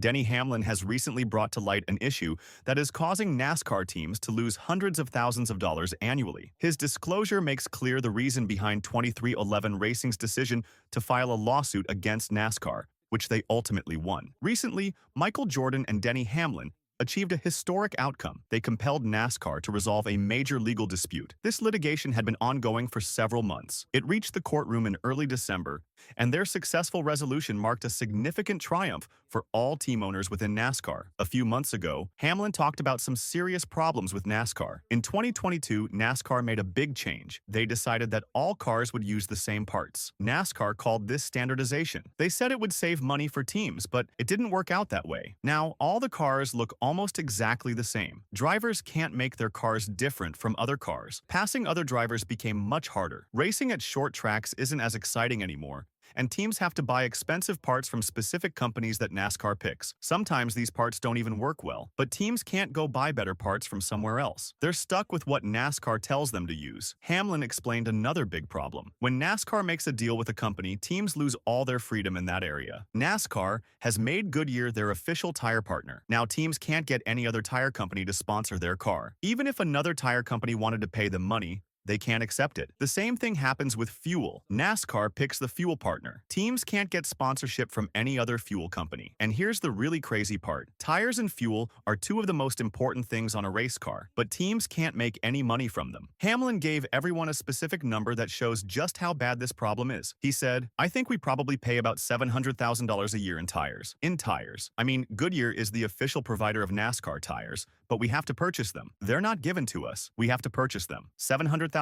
Denny Hamlin has recently brought to light an issue that is causing NASCAR teams to lose hundreds of thousands of dollars annually. His disclosure makes clear the reason behind 2311 Racing's decision to file a lawsuit against NASCAR, which they ultimately won. Recently, Michael Jordan and Denny Hamlin achieved a historic outcome. They compelled NASCAR to resolve a major legal dispute. This litigation had been ongoing for several months. It reached the courtroom in early December, and their successful resolution marked a significant triumph for all team owners within NASCAR. A few months ago, Hamlin talked about some serious problems with NASCAR. In 2022, NASCAR made a big change. They decided that all cars would use the same parts. NASCAR called this standardization. They said it would save money for teams, but it didn't work out that way. Now, all the cars look almost exactly the same. Drivers can't make their cars different from other cars. Passing other drivers became much harder. Racing at short tracks isn't as exciting anymore, and teams have to buy expensive parts from specific companies that NASCAR picks. Sometimes these parts don't even work well, but teams can't go buy better parts from somewhere else. They're stuck with what NASCAR tells them to use. Hamlin explained another big problem. When NASCAR makes a deal with a company, teams lose all their freedom in that area. NASCAR has made Goodyear their official tire partner. Now teams can't get any other tire company to sponsor their car. Even if another tire company wanted to pay them money, they can't accept it. The same thing happens with fuel. NASCAR picks the fuel partner. Teams can't get sponsorship from any other fuel company. And here's the really crazy part. Tires and fuel are two of the most important things on a race car, but teams can't make any money from them. Hamlin gave everyone a specific number that shows just how bad this problem is. He said, "I think we probably pay about $700,000 a year in tires." In tires. I mean, Goodyear is the official provider of NASCAR tires, but we have to purchase them. They're not given to us. We have to purchase them. $700,000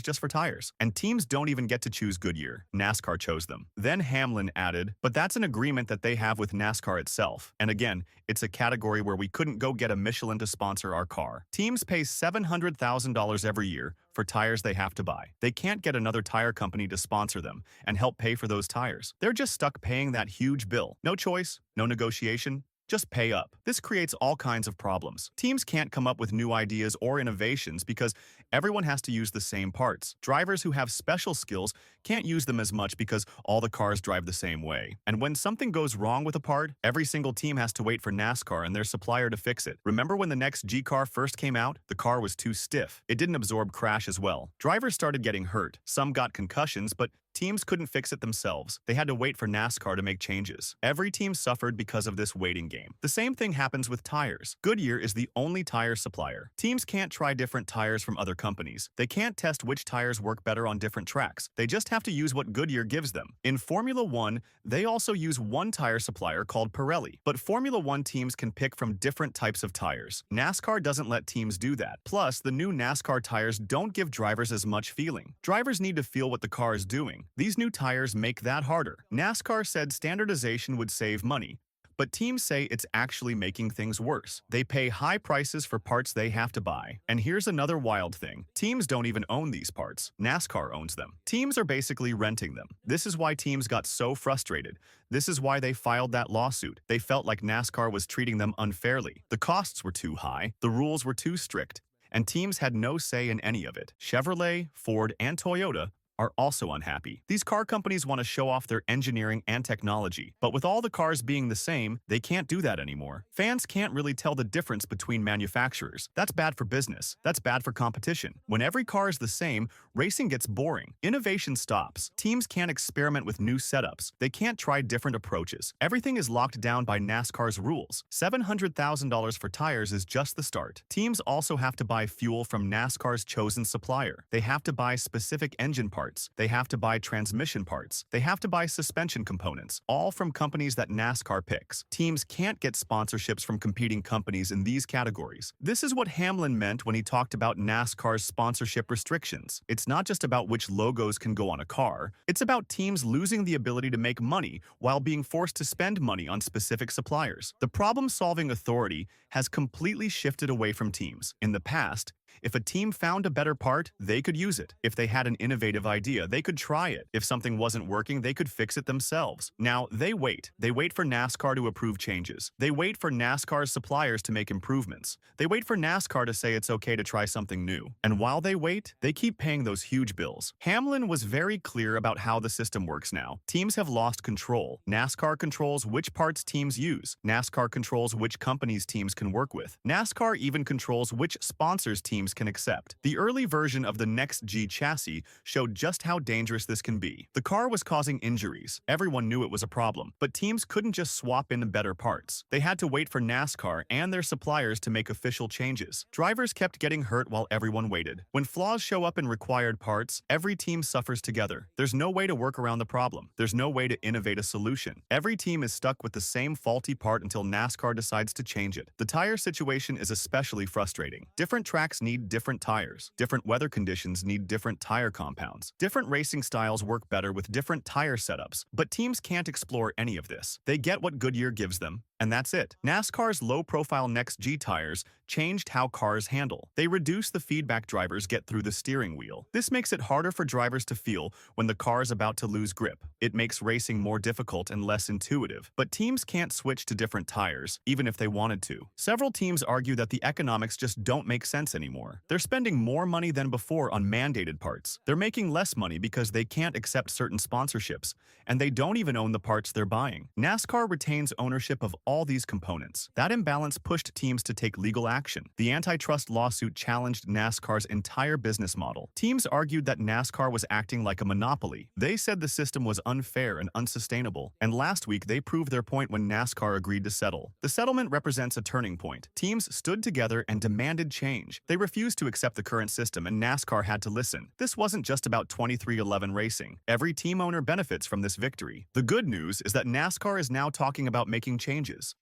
just for tires. And teams don't even get to choose Goodyear. NASCAR chose them. Then Hamlin added, "But that's an agreement that they have with NASCAR itself. And again, it's a category where we couldn't go get a Michelin to sponsor our car." Teams pay $700,000 every year for tires they have to buy. They can't get another tire company to sponsor them and help pay for those tires. They're just stuck paying that huge bill. No choice, no negotiation. Just pay up. This creates all kinds of problems. Teams can't come up with new ideas or innovations because everyone has to use the same parts. Drivers who have special skills can't use them as much because all the cars drive the same way. And when something goes wrong with a part, every single team has to wait for NASCAR and their supplier to fix it. Remember when the next G car first came out? The car was too stiff. It didn't absorb crash as well. Drivers started getting hurt. Some got concussions, but teams couldn't fix it themselves. They had to wait for NASCAR to make changes. Every team suffered because of this waiting game. The same thing happens with tires. Goodyear is the only tire supplier. Teams can't try different tires from other companies. They can't test which tires work better on different tracks. They just have to use what Goodyear gives them. In Formula One, they also use one tire supplier called Pirelli. But Formula One teams can pick from different types of tires. NASCAR doesn't let teams do that. Plus, the new NASCAR tires don't give drivers as much feeling. Drivers need to feel what the car is doing. These new tires make that harder. NASCAR said standardization would save money, but teams say it's actually making things worse. They pay high prices for parts they have to buy. And here's another wild thing. Teams don't even own these parts. NASCAR owns them. Teams are basically renting them. This is why teams got so frustrated. This is why they filed that lawsuit. They felt like NASCAR was treating them unfairly. The costs were too high, the rules were too strict, and teams had no say in any of it. Chevrolet, Ford, and Toyota are also unhappy. These car companies want to show off their engineering and technology, but with all the cars being the same, they can't do that anymore. Fans can't really tell the difference between manufacturers. That's bad for business. That's bad for competition. When every car is the same, racing gets boring. Innovation stops. Teams can't experiment with new setups. They can't try different approaches. Everything is locked down by NASCAR's rules. $700,000 for tires is just the start. Teams also have to buy fuel from NASCAR's chosen supplier. They have to buy specific engine parts. They have to buy transmission parts. They have to buy suspension components, all from companies that NASCAR picks. Teams can't get sponsorships from competing companies in these categories. This is what Hamlin meant when he talked about NASCAR's sponsorship restrictions. It's not just about which logos can go on a car. It's about teams losing the ability to make money while being forced to spend money on specific suppliers. The problem-solving authority has completely shifted away from teams. In the past, If a team found a better part, they could use it. If they had an innovative idea, they could try it. If something wasn't working, they could fix it themselves. Now, they wait. They wait for NASCAR to approve changes. They wait for NASCAR's suppliers to make improvements. They wait for NASCAR to say it's okay to try something new. And while they wait, they keep paying those huge bills. Hamlin was very clear about how the system works now. Teams have lost control. NASCAR controls which parts teams use. NASCAR controls which companies teams can work with. NASCAR even controls which sponsors teams can accept. The early version of the Next G chassis showed just how dangerous this can be. The car was causing injuries. Everyone knew it was a problem, but teams couldn't just swap in better parts. They had to wait for NASCAR and their suppliers to make official changes. Drivers kept getting hurt while everyone waited. When flaws show up in required parts, every team suffers together. There's no way to work around the problem. There's no way to innovate a solution. Every team is stuck with the same faulty part until NASCAR decides to change it. The tire situation is especially frustrating. Different tracks need different tires. Different weather conditions need different tire compounds. Different racing styles work better with different tire setups, but teams can't explore any of this. They get what Goodyear gives them, and that's it. NASCAR's low-profile Next G tires changed how cars handle. They reduce the feedback drivers get through the steering wheel. This makes it harder for drivers to feel when the car is about to lose grip. It makes racing more difficult and less intuitive, but teams can't switch to different tires, even if they wanted to. Several teams argue that the economics just don't make sense anymore. They're spending more money than before on mandated parts. They're making less money because they can't accept certain sponsorships, and they don't even own the parts they're buying. NASCAR retains ownership of all these components. That imbalance pushed teams to take legal action. The antitrust lawsuit challenged NASCAR's entire business model. Teams argued that NASCAR was acting like a monopoly. They said the system was unfair and unsustainable. And last week, they proved their point when NASCAR agreed to settle. The settlement represents a turning point. Teams stood together and demanded change. They refused to accept the current system, and NASCAR had to listen. This wasn't just about 2311 racing. Every team owner benefits from this victory. The good news is that NASCAR is now talking about making changes.